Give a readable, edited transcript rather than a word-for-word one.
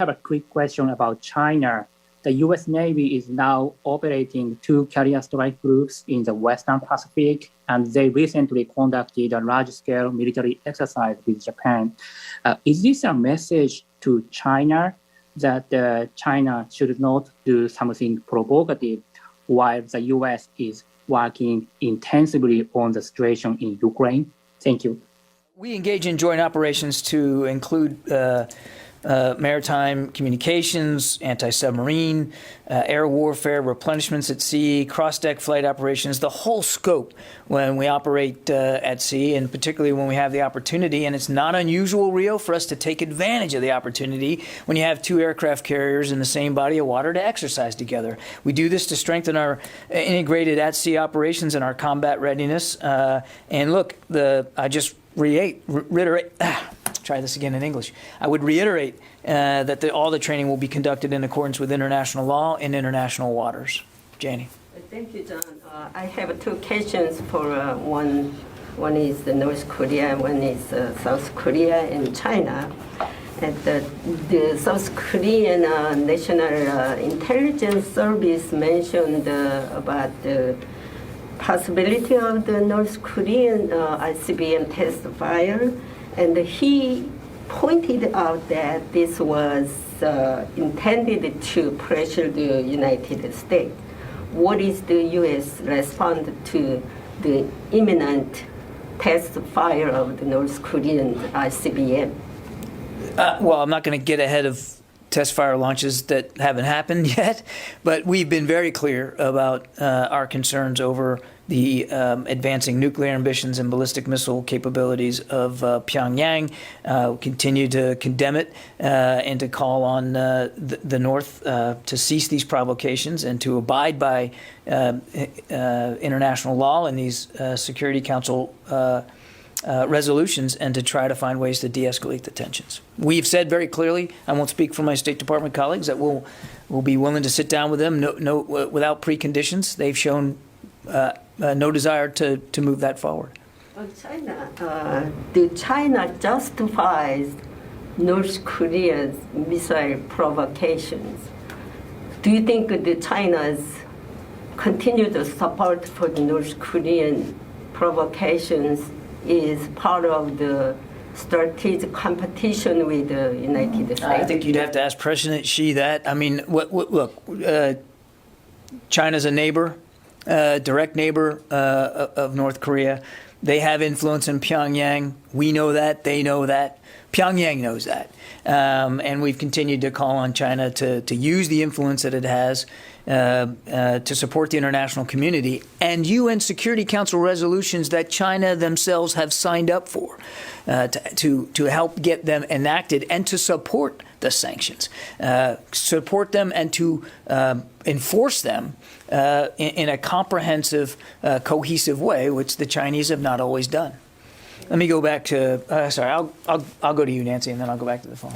I have a quick question about China. The U.S. Navy is now operating 2 carrier strike groups in the Western Pacific, and they recently conducted a large-scale military exercise with Japan. Is this a message to China that China should not do something provocative while the U.S. is working intensively on the situation in Ukraine? Thank you. We engage in joint operations to include maritime communications, anti-submarine, air warfare, replenishments at sea, cross-deck flight operations, the whole scope when we operate at sea, and particularly when we have the opportunity. And it's not unusual, Rio, for us to take advantage of the opportunity when you have 2 aircraft carriers in the same body of water to exercise together. We do this to strengthen our integrated at-sea operations and our combat readiness. And look, I just reiterate. Try this again in English. I would reiterate that all the training will be conducted in accordance with international law in international waters. Janie. Thank you, John. I have 2 questions for one is North Korea, one is South Korea and China. And the South Korean National Intelligence Service mentioned about the possibility of the North Korean ICBM test fire. And he pointed out that this was intended to pressure the United States. What is the U.S. response to the imminent test fire of the North Korean ICBM? Well, I'm not going to get ahead of test fire launches that haven't happened yet, but we've been very clear about our concerns over the advancing nuclear ambitions and ballistic missile capabilities of Pyongyang. Continue to condemn it and to call on the North to cease these provocations and to abide by international law and these Security Council resolutions, and to try to find ways to de-escalate the tensions. We've said very clearly, I won't speak for my State Department colleagues, that we'll be willing to sit down with them without preconditions. They've shown no desire to move that forward. China justifies North Korea's missile provocations. Do you think that China's continued support for the North Korean provocations is part of the strategic competition with the United States? I think you'd have to ask President Xi that. I mean, look, China's a neighbor, direct neighbor of North Korea. They have influence in Pyongyang. We know that. They know that. Pyongyang knows that. And we've continued to call on China to use the influence that it has to support the international community and UN Security Council resolutions that China themselves have signed up for, to help get them enacted and to support the sanctions, support them and to enforce them in a comprehensive, cohesive way, which the Chinese have not always done. Let me go back to, sorry, I'll go to you, Nancy, and then I'll go back to the phone.